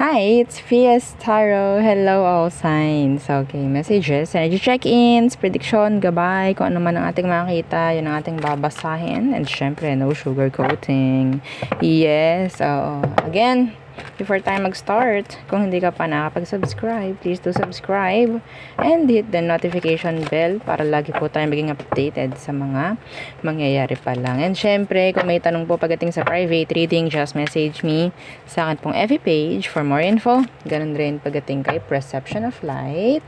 Hi, it's Fias Tarot. Hello all signs. Okay, messages, energy check-ins, prediction, gabay, kung ano man ang ating makita, yun ang ating babasahin. And syempre, no sugar coating. Yes, again, before tayo mag-start, kung hindi ka pa nakapag-subscribe, please do subscribe and hit the notification bell para lagi po tayo maging updated sa mga mangyayari pa lang. And syempre, kung may tanong po pagdating sa private reading, just message me sa akin pong FB page for more info. Ganun rin pagdating kay Perception of Light.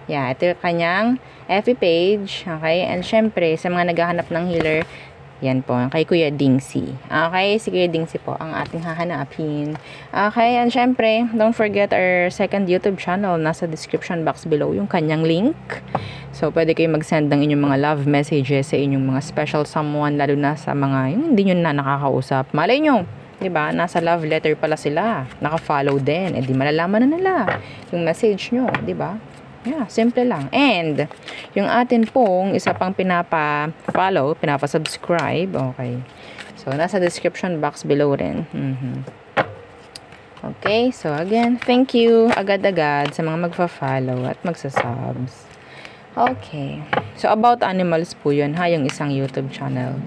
Yeah, ito yung kanyang FB page. Okay, and syempre, sa mga naghahanap ng healer, yan po, kay Kuya Dingsy. Okay, si Kuya Dingsy po ang ating hahanapin. Okay, and syempre, don't forget our second YouTube channel. Nasa description box below yung kanyang link. So, pwede kayo mag-send ng inyong mga love messages sa inyong mga special someone, lalo na sa mga yung hindi nyo na nakakausap. Malay nyo, diba? Nasa love letter pala sila. Naka-follow din. Eh, di malalaman na nila yung message nyo, diba? Yeah, simple lang. And, yung atin pong isa pang pinapa-follow, pinapa-subscribe, okay. So, nasa description box below rin. Okay, so again, thank you agad-agad sa mga magfa-follow at magsa-subs. Okay. So, about animals po yun, ha, yung isang YouTube channel.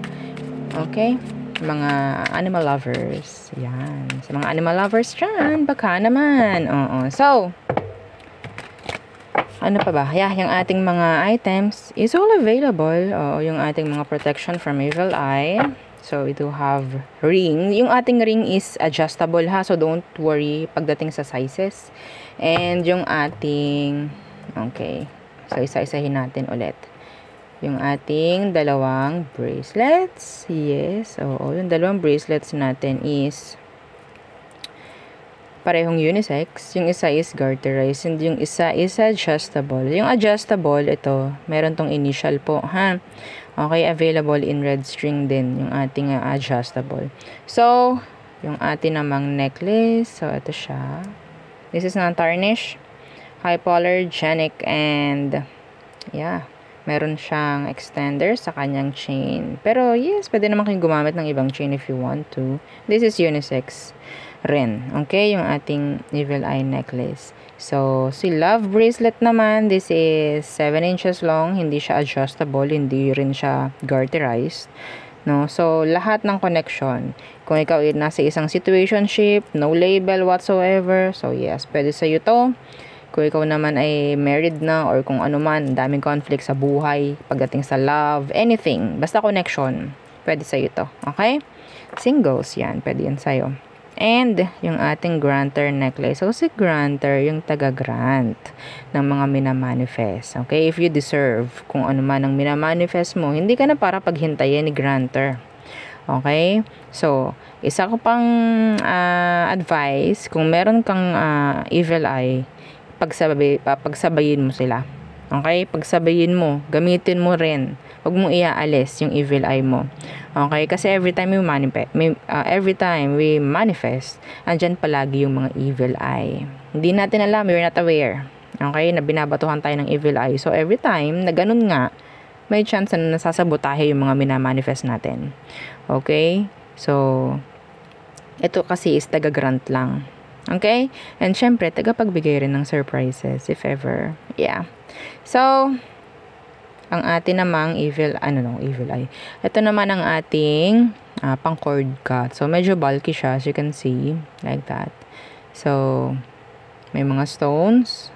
Okay? Mga animal lovers. Yan. Sa mga animal lovers dyan, baka naman. Oo. So, ano pa ba? Yeah, yung ating mga items is all available. Yung ating mga protection from evil eye. So, we do have ring. Yung ating ring is adjustable, ha. So, don't worry pagdating sa sizes. And yung ating, okay. So, isa-isahin natin ulit. Yung ating dalawang bracelets. Yes. Oo, yung dalawang bracelets natin is parehong unisex. Yung isa is garterized and yung isa is adjustable. Yung adjustable, ito, meron tong initial po, ha? Okay, available in red string din yung ating adjustable. So, yung ating namang necklace. So, ito siya. This is non-tarnish, hypoallergenic, and yeah, meron siyang extender sa kanyang chain. Pero yes, pwede naman kayong gumamit ng ibang chain if you want to. This is unisex rin. Okay, yung ating evil eye necklace. So, si love bracelet naman, this is 7 inches long. Hindi siya adjustable, hindi rin siya garterized. No? So, lahat ng connection. Kung ikaw ay nasa isang situationship, no label whatsoever. So, yes, pwede sa'yo to. Kung ikaw naman ay married na or kung ano man, daming conflict sa buhay, pagdating sa love, anything. Basta connection, pwede sa'yo to. Okay? Singles, yan. Pwede yan sa'yo. And, yung ating granter necklace. So, si granter, yung taga-grant ng mga minamanifest. Okay? If you deserve kung ano man ang minamanifest mo, hindi ka na para paghintayin ni granter. Okay? So, isa ko pang advice, kung meron kang evil eye, pagsabayin mo sila. Okay? Pagsabayin mo, gamitin mo rin. Huwag mong iaalis yung evil eye mo. Okay? Kasi every time we manifest, andyan palagi yung mga evil eye. Hindi natin alam, we're not aware. Okay? Na binabatuhan tayo ng evil eye. So, every time na ganun nga, may chance na nasasabotahe yung mga minamanifest natin. Okay? So, ito kasi is taga-grant lang. Okay? And syempre, tagapagbigay rin ng surprises, if ever. Yeah. So, ang atin namang evil eye. Ito naman ang ating pang cord cut. So, medyo bulky siya, as you can see. Like that. So, may mga stones.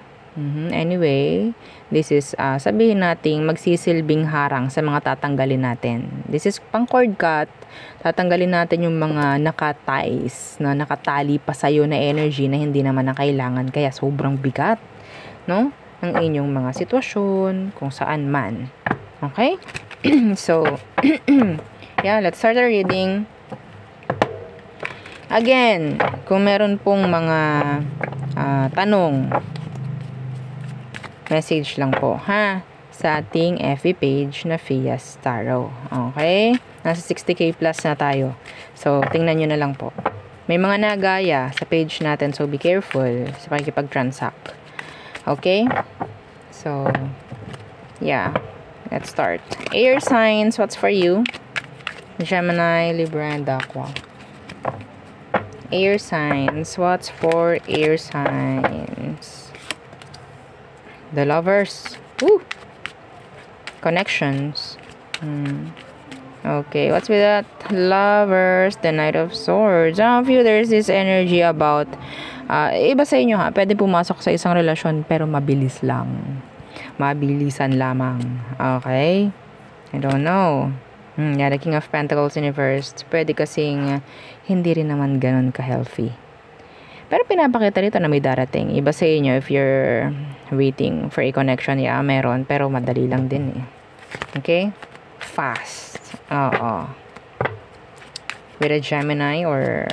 Anyway, this is, sabihin natin, magsisilbing harang sa mga tatanggalin natin. This is pang cord cut. Tatanggalin natin yung mga nakaties, na nakatali pa sa'yo na energy na hindi naman na kailangan. Kaya sobrang bigat, no? Ng inyong mga sitwasyon, kung saan man. Okay? So, yeah, let's start our reading. Again, kung meron pong mga tanong, message lang po, ha? Sa ating FB page na Fias Tarot. Okay? Nasa 60k plus na tayo. So, tingnan nyo na lang po. May mga nagaya sa page natin, so be careful sa pakikipag-transact. Okay? So, yeah. Let's start. Air signs, what's for you? Gemini, Libra, and Aqua. Air signs. What's for air signs? The lovers. Woo! Connections. Okay, what's with that? Lovers, the Knight of Swords. Some of you, there's this energy about, iba sa inyo ha, pwede pumasok sa isang relasyon pero mabilis lang. Mabilisan lamang. Okay? I don't know. Yeah, the King of Pentacles in reverse. Pwede kasing hindi rin naman ganun ka-healthy. Pero pinapakita rito na may darating. Iba sa inyo, if you're waiting for a connection, yeah, meron. Pero madali lang din eh. Okay? Fast. Oo. With a Gemini or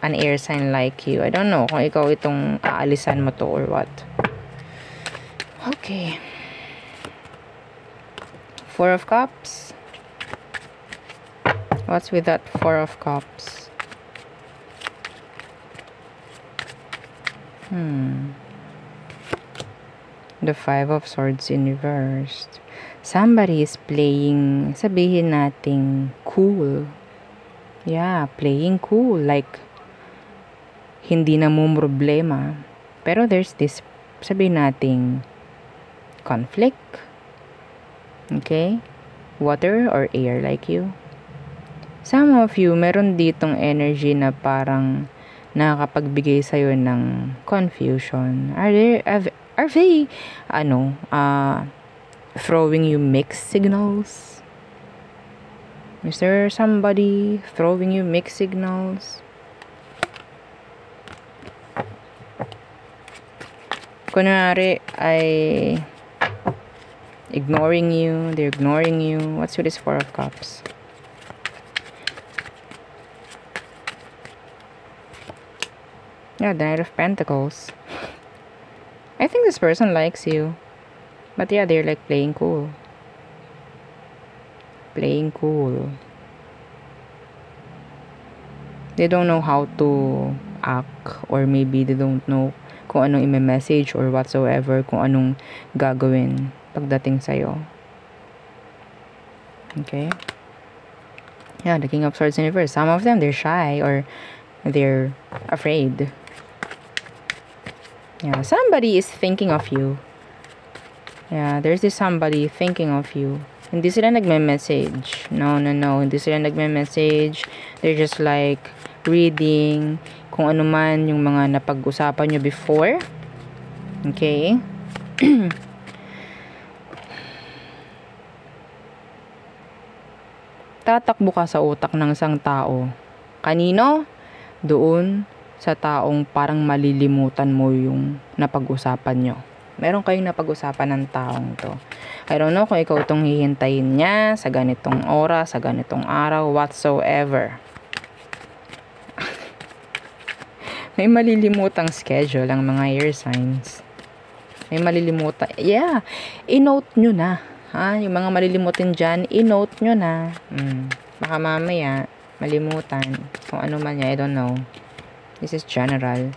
an air sign like you. I don't know kung ikaw itong aalisan mo to or what. Okay. Four of Cups. What's with that Four of Cups? The Five of Swords in reverse. Somebody is playing, sabihin nating cool. Yeah, playing cool. Like, hindi na mo problema. Pero there's this, sabihin nating conflict. Okay? Water or air like you. Some of you, meron ditong energy na parang nakakapagbigay sa'yo ng confusion. Are they, throwing you mixed signals? Is there somebody throwing you mixed signals? Kunwari, ignoring you, they're ignoring you. What's with this Four of Cups? Yeah, the Knight of Pentacles. I think this person likes you. But yeah, they're like playing cool. Playing cool. They don't know how to act, or maybe they don't know kung anong i-message or whatsoever, kung anong gagawin pagdating sa'yo. Okay? Yeah, the King of Swords in reverse. Some of them, they're shy or they're afraid. Yeah, somebody is thinking of you. Yeah, there's this somebody thinking of you. Hindi sila nagme-message. No. Hindi sila nagme-message. They're just like reading kung ano man yung mga napag-usapan nyo before. Okay? Tatakbo ka sa utak ng isang tao. Kanino? Doon sa taong parang malilimutan mo yung napag-usapan nyo. Meron kayong napag-usapan ng taong to. I don't know kung ikaw itong hihintayin niya sa ganitong oras, sa ganitong araw, whatsoever. May malilimutang schedule ang mga air signs. May malilimutan. Yeah, i-note nyo na. Ha? Yung mga malilimutin dyan, i-note nyo na. Baka mamaya, malimutan. Kung ano man niya, I don't know. This is general.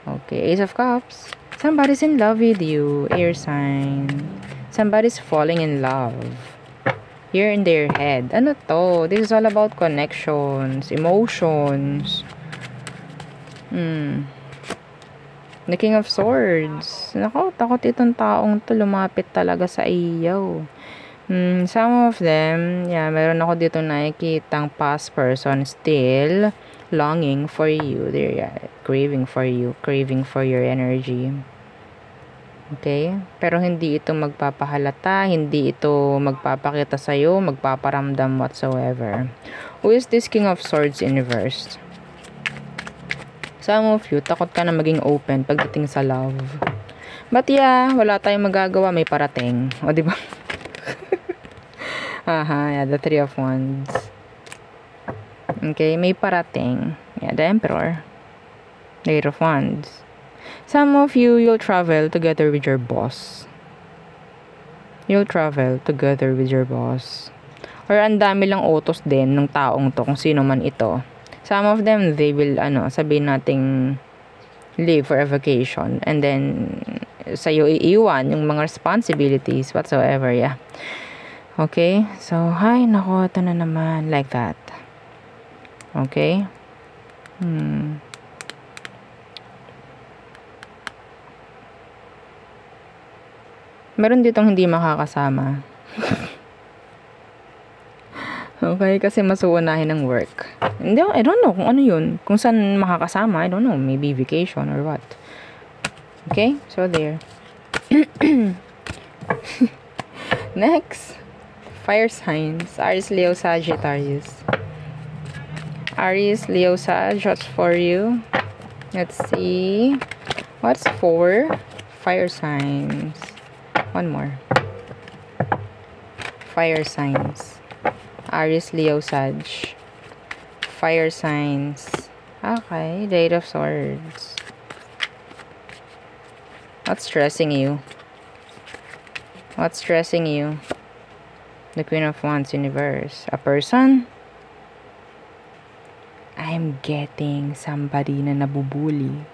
Okay, Ace of Cups. Somebody's in love with you, air sign. Somebody's falling in love. You're in their head. Ano to? This is all about connections, emotions. The King of Swords. Nako, takot itong taong to lumapit talaga sa iyo. Some of them, yeah, meron ako dito nakikitang past person still longing for you. They're craving for you, craving for your energy. Okay? Pero hindi ito magpapahalata, hindi ito magpapakita sa'yo, magpaparamdam whatsoever. Who is this King of Swords in reverse? Some of you, takot ka na maging open pagdating sa love. But yeah, wala tayong magagawa, may parating. O, diba? Yeah, the Three of Wands. Okay, may parating. Yeah, the Emperor. The Eight of Wands. Some of you, you'll travel together with your boss. You'll travel together with your boss. Or ang dami lang utos din ng taong to, kung sino man ito. Some of them, they will, sabihin nating leave for a vacation. And then, sa'yo iiwan yung mga responsibilities whatsoever, yeah. Okay? So, hi, nako, ito na naman. Like that. Okay? Meron ditong hindi makakasama. Okay, kasi mas uunahin ng work. Hindi, I don't know kung ano yun. Kung saan makakasama, I don't know. Maybe vacation or what. Okay, so there. Next, fire signs. Aries, Leo, Sagittarius. Aries, Leo, Sag, what's for you? Let's see. What's for fire signs? One more. Fire signs. Aries, Leo, Sag. Fire signs. Okay, Eight of Swords. What's stressing you? What's stressing you? The Queen of Wands, Universe. A person? I'm getting somebody na nabubuli.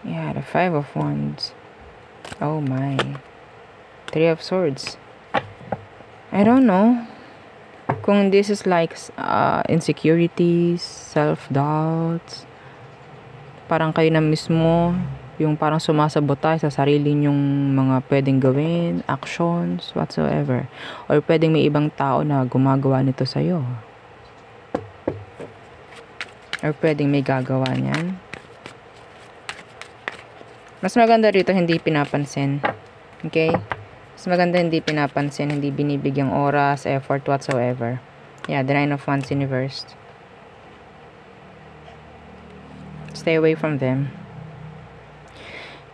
Yeah, the Five of Wands. Oh my. Three of Swords. I don't know. Kung this is like insecurities, self-doubts, parang kayo na mismo, yung parang sumasabotage sa sarili nyong mga pwedeng gawin, actions, whatsoever. Or pwedeng may ibang tao na gumagawa nito sa'yo. Or pwedeng may gagawa niyan. Mas maganda rito hindi pinapansin. Okay? Mas maganda hindi pinapansin, hindi binibigyang oras, effort, whatsoever. Yeah, the Nine of Wands, Universe. Stay away from them.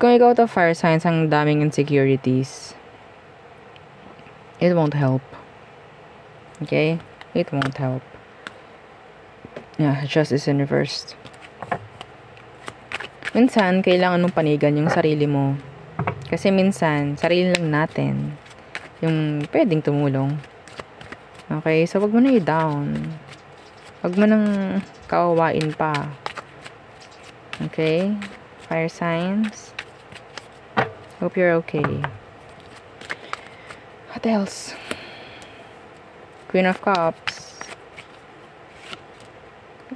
Kung ikaw to fire signs, ang daming insecurities, it won't help. Okay? It won't help. Yeah, justice in reverse. Minsan, kailangan mong panigan yung sarili mo. Kasi minsan, sarili lang natin yung pwedeng tumulong. Okay? So, wag mo na i-down. Wag mo nang kawawain pa. Okay? Fire signs. Hope you're okay. What else? Queen of Cups.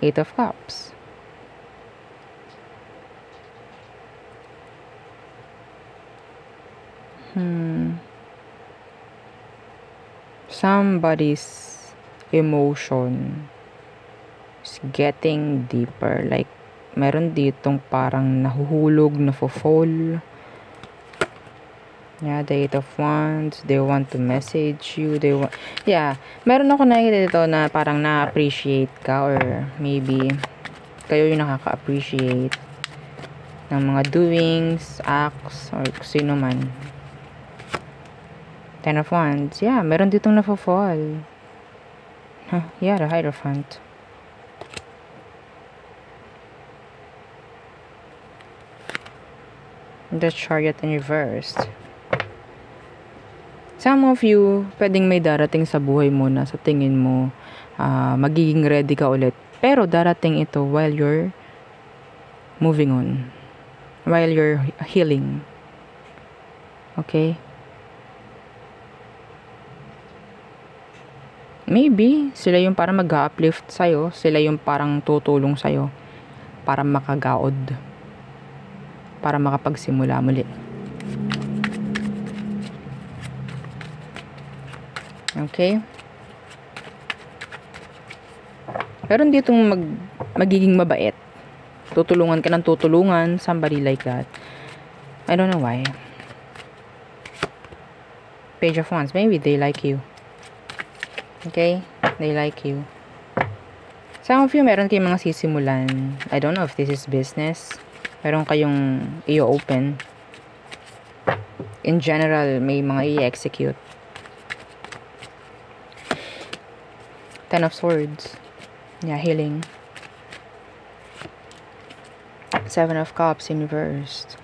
Eight of Cups. Somebody's emotion is getting deeper. Like, meron ditong parang nahuhulog, nafo-fall. Yeah, the Eight of Wands. They want to message you. Yeah, meron ako nakikita dito na parang na-appreciate ka, or maybe kayo yung nakaka-appreciate ng mga doings, acts, or sino man. Ten of Wands. Yeah, meron ditong nafo-fall. Huh, yeah, the Hierophant. The Chariot in reverse. Some of you, pwedeng may darating sa buhay mo na sa tingin mo, magiging ready ka ulit. Pero darating ito while you're moving on. While you're healing. Okay? Maybe, sila yung parang mag-uplift sa'yo. Sila yung parang tutulong sa'yo. Para makagaod. Para makapagsimula muli. Okay? Pero dito magiging mabait. Tutulungan ka ng tutulungan. Somebody like that. I don't know why. Page of Wands. Maybe they like you. Okay? They like you. Some of you, meron kayong mga sisimulan. I don't know if this is business. Meron kayong i-open. In general, may mga i-execute. Ten of Swords. Yeah, healing. Seven of Cups in reverse.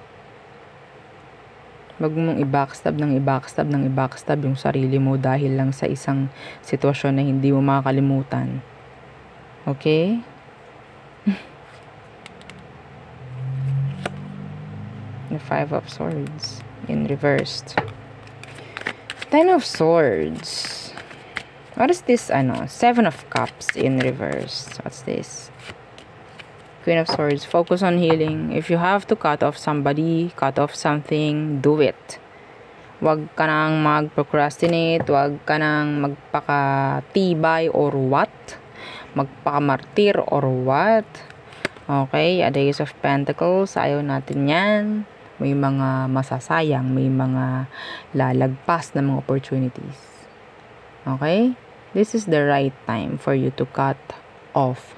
Wag mong i-backstab yung sarili mo dahil lang sa isang sitwasyon na hindi mo makakalimutan. Okay? The Five of Swords in reversed. Ten of Swords. What is this? Seven of Cups in reverse. What's this? Queen of Swords. Focus on healing. If you have to cut off somebody, cut off something, do it. Huwag ka nang mag-procrastinate. Huwag ka nang magpakatibay or what. Magpakamartir or what. Okay, a Ace of Pentacles. Ayaw natin yan. May mga masasayang. May mga lalagpas na mga opportunities. Okay? This is the right time for you to cut off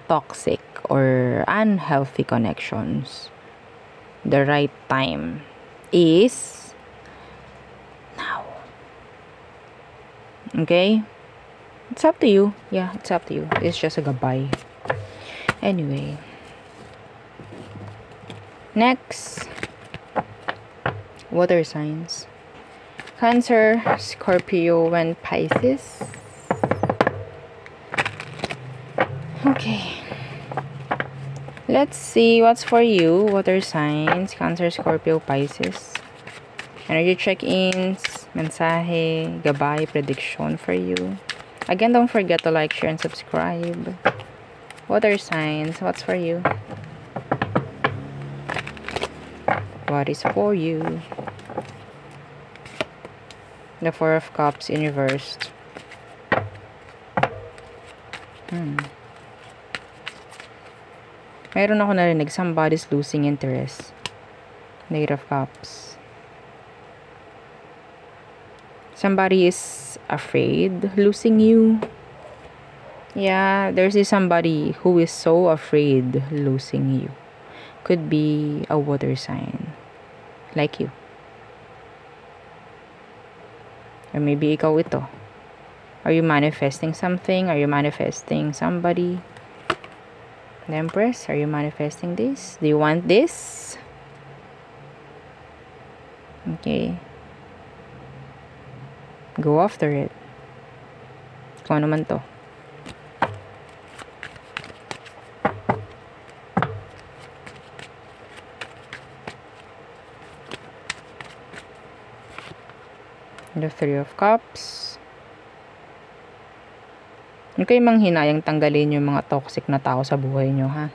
toxic or unhealthy connections. The right time is now. Okay? It's up to you. Yeah, it's up to you. It's just a goodbye. Anyway. Next. Water signs. Cancer, Scorpio, and Pisces. Okay. Let's see what's for you. Water signs, Cancer, Scorpio, Pisces. Energy check-ins, mensahe, gabay, prediction for you. Again, don't forget to like, share, and subscribe. Water signs, what's for you? What is for you? The Four of Cups in reversed. Mayroon ako narinig, somebody's losing interest. Knight of Cups. Somebody is afraid losing you. Yeah, there's somebody who is so afraid losing you. Could be a water sign. Like you. Or maybe ikaw ito. Are you manifesting something? Are you manifesting somebody? The Empress, are you manifesting this? Do you want this? Okay. Go after it. Kung ano man to. The Three of Cups. Huwag kayong manghinayang tanggalin yung mga toxic na tao sa buhay nyo, ha?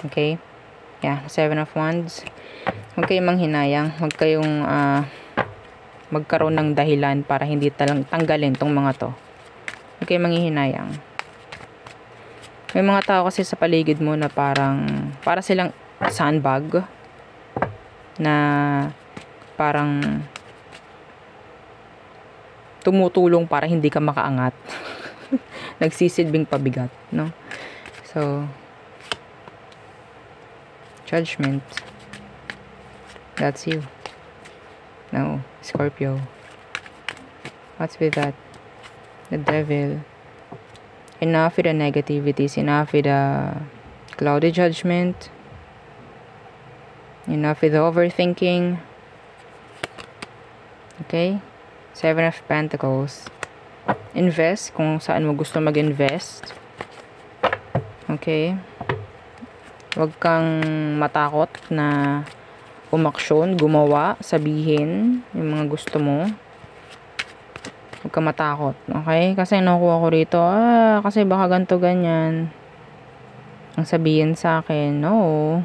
Okay? Yeah, Seven of Wands. Huwag kayong manghinayang. Huwag kayong magkaroon ng dahilan para hindi tanggalin tong mga to. Huwag kayong manghihinayang. May mga tao kasi sa paligid mo na para silang sandbag na parang tumutulong para hindi ka makaangat. Nagsisilbing pabigat, no? So, Judgment. That's you. No, Scorpio. What's with that? The Devil. Enough with the negativities. Enough with the cloudy judgment. Enough with the overthinking. Okay? Seven of Pentacles. Invest kung saan mo gusto mag-invest. Okay? Huwag kang matakot na umaksyon, gumawa, sabihin yung mga gusto mo. Huwag kang matakot. Okay? Kasi nakuha ko rito, kasi baka ganito ganyan. Ang sabihin sa akin, no.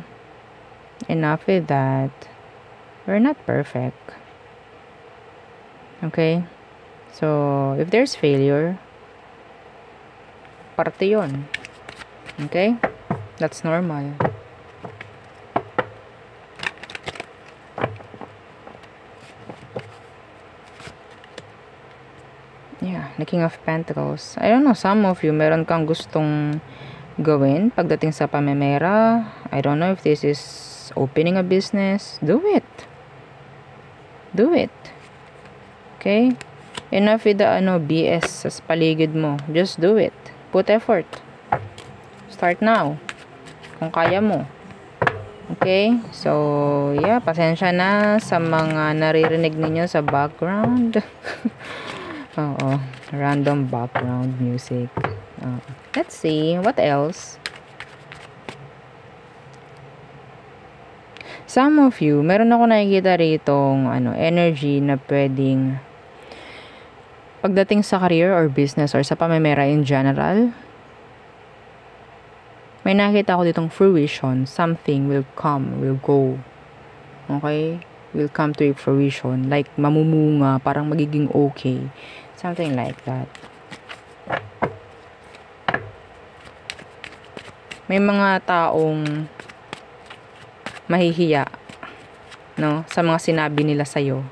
Enough with that. We're not perfect. Okay? So, if there's failure, parte yun. Okay? That's normal. Yeah, the King of Pentacles. I don't know, some of you, meron kang gustong gawin pagdating sa pamemera. I don't know if this is opening a business. Do it. Do it. Okay? Enough with the BS sa paligid mo. Just do it. Put effort. Start now. Kung kaya mo. Okay? So, yeah, pasensya na sa mga naririnig ninyo sa background. Oo. Random background music. Let's see. What else? Some of you, meron ako nakikita ritong energy na pwedeng pagdating sa career or business or sa pamemera in general, May nakita ko ditong fruition. Something will come, will go. Okay? Will come to fruition. Like, mamumunga, parang magiging okay. Something like that. May mga taong mahihiya, no? Sa mga sinabi nila sa'yo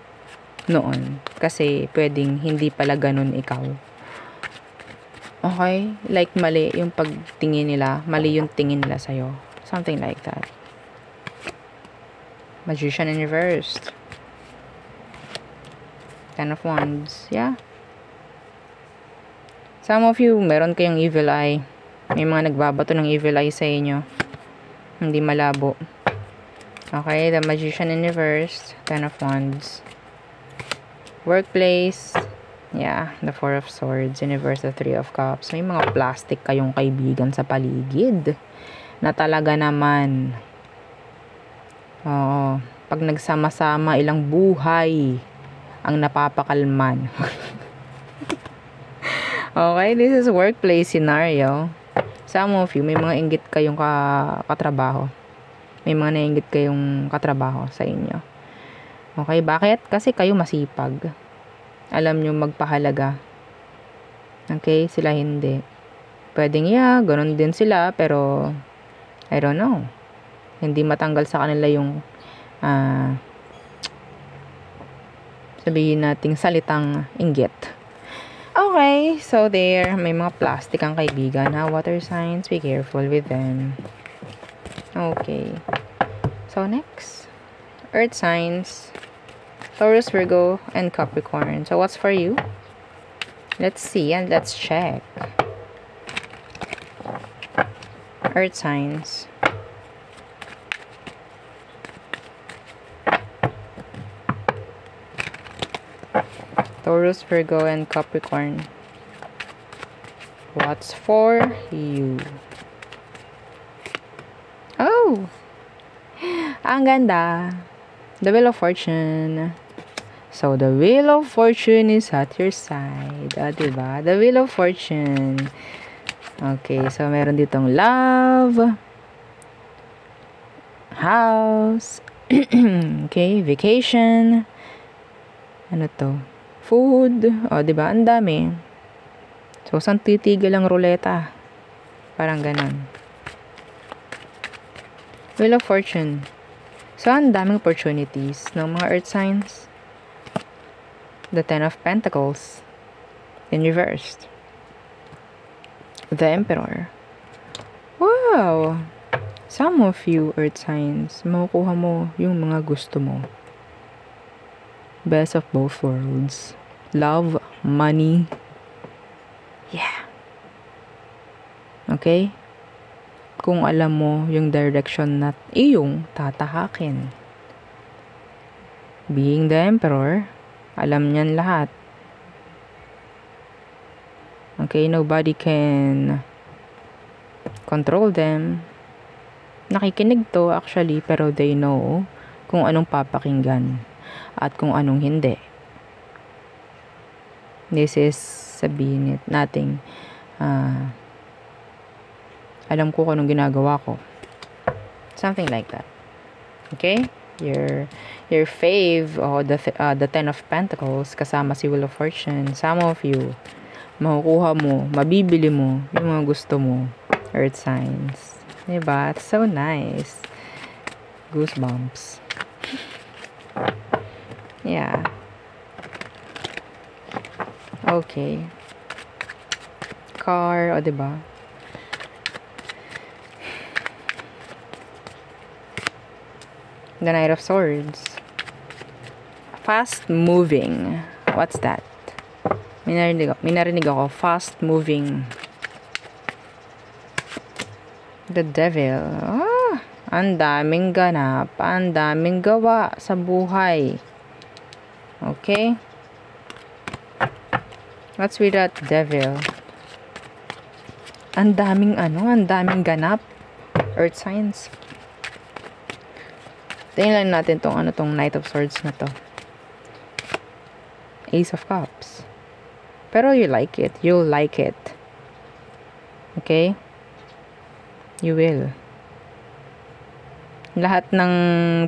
noon. Kasi, pwedeng hindi pala ganun ikaw. Okay? Like, mali yung pagtingin nila. Mali yung tingin nila sa'yo. Something like that. Magician in reverse. Ten of Wands. Yeah. Some of you, meron kayong evil eye. May mga nagbabato ng evil eye sa inyo. Hindi malabo. Okay, the Magician in reverse. Ten of Wands. Workplace. Yeah, the Four of Swords. In reverse, the Three of Cups. May mga plastic kayong kaibigan sa paligid. Na talaga naman. Oo. Pag nagsama-sama, ilang buhay ang napapakalman. Okay, this is workplace scenario. Some of you, may mga inggit kayong katrabaho. May mga nainggit kayong katrabaho sa inyo. Okay, bakit? Kasi kayo masipag. Alam nyo magpahalaga. Okay, sila hindi. Pwedeng ganun din sila, pero I don't know. Hindi matanggal sa kanila yung sabihin nating salitang inggit. Okay, so there, may mga plastic ang kaibigan, ha? Water signs, be careful with them. Okay. So, next. Earth signs. Taurus, Virgo, and Capricorn. So, what's for you? Let's see and let's check. Earth signs. Taurus, Virgo, and Capricorn. What's for you? Oh! Ang ganda. The Wheel of Fortune. So, the Wheel of Fortune is at your side. Diba? The Wheel of Fortune. Okay, so meron ditong love. House. Okay, vacation. Ano to? Food. Diba? Ang dami. So, saan titigil ang ruleta? Parang ganon. Wheel of Fortune. So, ang daming opportunities ng mga earth signs. The Ten of Pentacles. In reversed. The Emperor. Wow! Some of you earth signs, makukuha mo yung mga gusto mo. Best of both worlds. Love, money. Yeah. Okay? Kung alam mo yung direction na iyong tatahakin. Being the Emperor, alam niyan lahat. Okay, nobody can control them. Nakikinig to actually, pero they know kung anong papakinggan at kung anong hindi. This is, sabihin natin, alam ko kung anong ginagawa ko. Something like that. Okay? Your fave, the Ten of Pentacles, kasama si Wheel of Fortune. Some of you, makukuha mo, mabibili mo, yung mga gusto mo. Earth signs. Diba? It's so nice. Goosebumps. Yeah. Okay. Car, diba? The Knight of Swords. Fast moving. What's that? May narinig ako. Fast moving. The Devil. Ang daming ganap. Ang daming gawa sa buhay. Okay? What's with that Devil? Ang daming ganap. Earth signs. Tingnan lang natin tong Knight of Swords na to. Ace of Cups. Pero you like it. You'll like it. Okay? You will. Lahat ng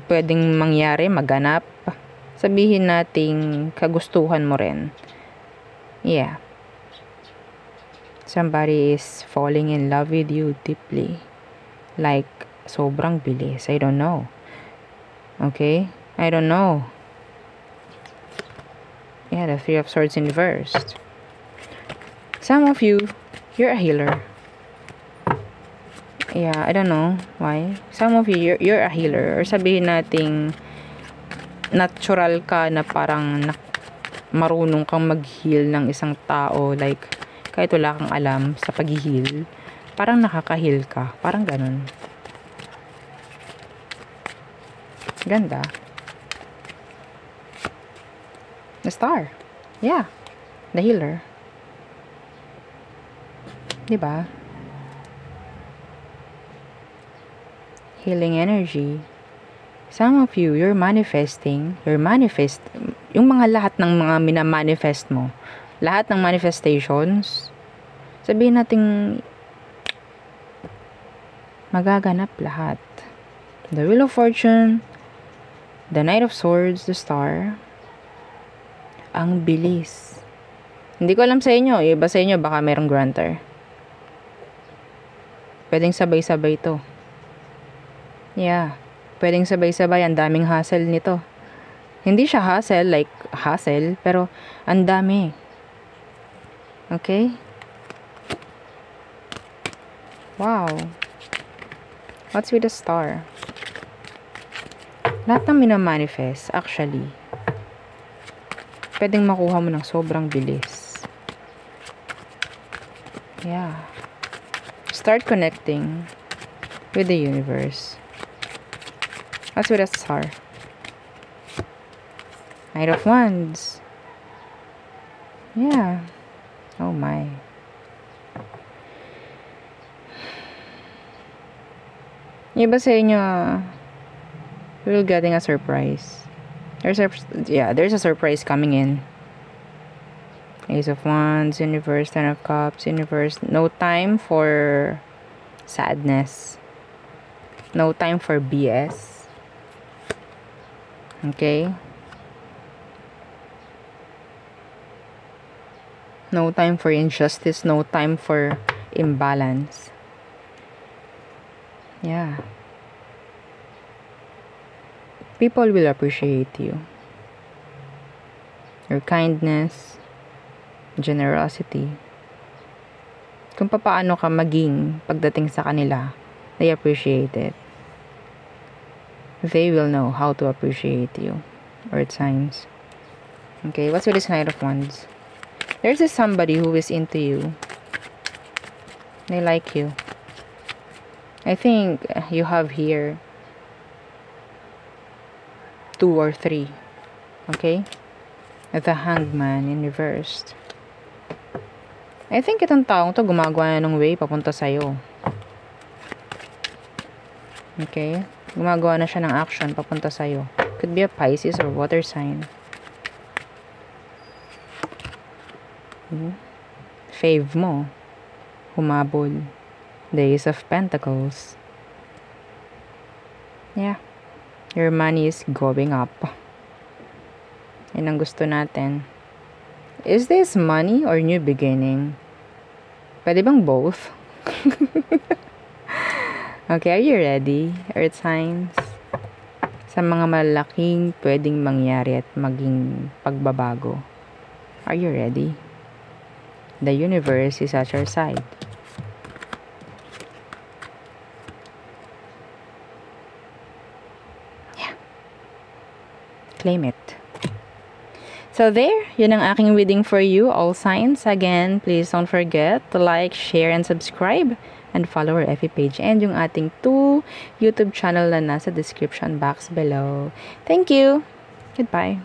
pwedeng mangyari, maganap, sabihin nating kagustuhan mo rin. Yeah. Somebody is falling in love with you deeply. Like, sobrang bilis. I don't know. Okay? I don't know. Yeah, the Three of Swords inversed. Some of you, you're a healer. Yeah, I don't know why. Some of you, you're a healer. Or sabihin nating natural ka na parang marunong kang mag-heal ng isang tao. Like, kahit wala kang alam sa pag-heal, parang nakaka-heal ka. Parang ganun. Ganda. The Star. Yeah. The healer. Diba? Healing energy. Some of you, you're manifesting. Yung mga lahat ng mga minamanifest mo. Lahat ng manifestations. Sabihin nating magaganap lahat. The Wheel of Fortune. The Knight of Swords. The Star. Ang bilis. Hindi ko alam sa inyo. Iba sa inyo, baka merong grantor. Pwedeng sabay-sabay to. Yeah. Pwedeng sabay-sabay. Ang daming hassle nito. Hindi siya hassle, like hassle, pero ang dami. Okay? Wow. What's with the Star? Lahat ng minamanifest, actually, pwedeng makuha mo ng sobrang bilis. Yeah. Start connecting with the universe. What's with a Star? Knight of Wands. Yeah. Oh my. Yung iba sa inyo, we're getting a surprise. There's a surprise coming in. Ace of Wands, Universe, Ten of Cups, Universe. No time for sadness. No time for BS. Okay? No time for injustice. No time for imbalance. Yeah. People will appreciate you. Your kindness, generosity. Kung paano ka maging pagdating sa kanila, they appreciate it. They will know how to appreciate you. Earth signs. Okay, what's with this Knight of Wands? There's this somebody who is into you. They like you. I think you have here 2 or 3. Okay? The Hanged Man in reversed. I think itong taong to gumagawa na ng way papunta sa'yo. Okay? Gumagawa na siya ng action papunta sa'yo. Could be a Pisces or water sign. Fave mo. Humabol. The Ace of Pentacles. Yeah. Your money is going up. Yan ang gusto natin. Is this money or new beginning? Pwede bang both? Okay, are you ready, Earth signs? Sa mga malaking pwedeng mangyari at maging pagbabago. Are you ready? The universe is at your side. Yeah. Claim it. So there, yun ang aking reading for you, all signs. Again, please don't forget to like, share, and subscribe. And follow our FB page and yung ating 2 YouTube channel na nasa description box below. Thank you. Goodbye.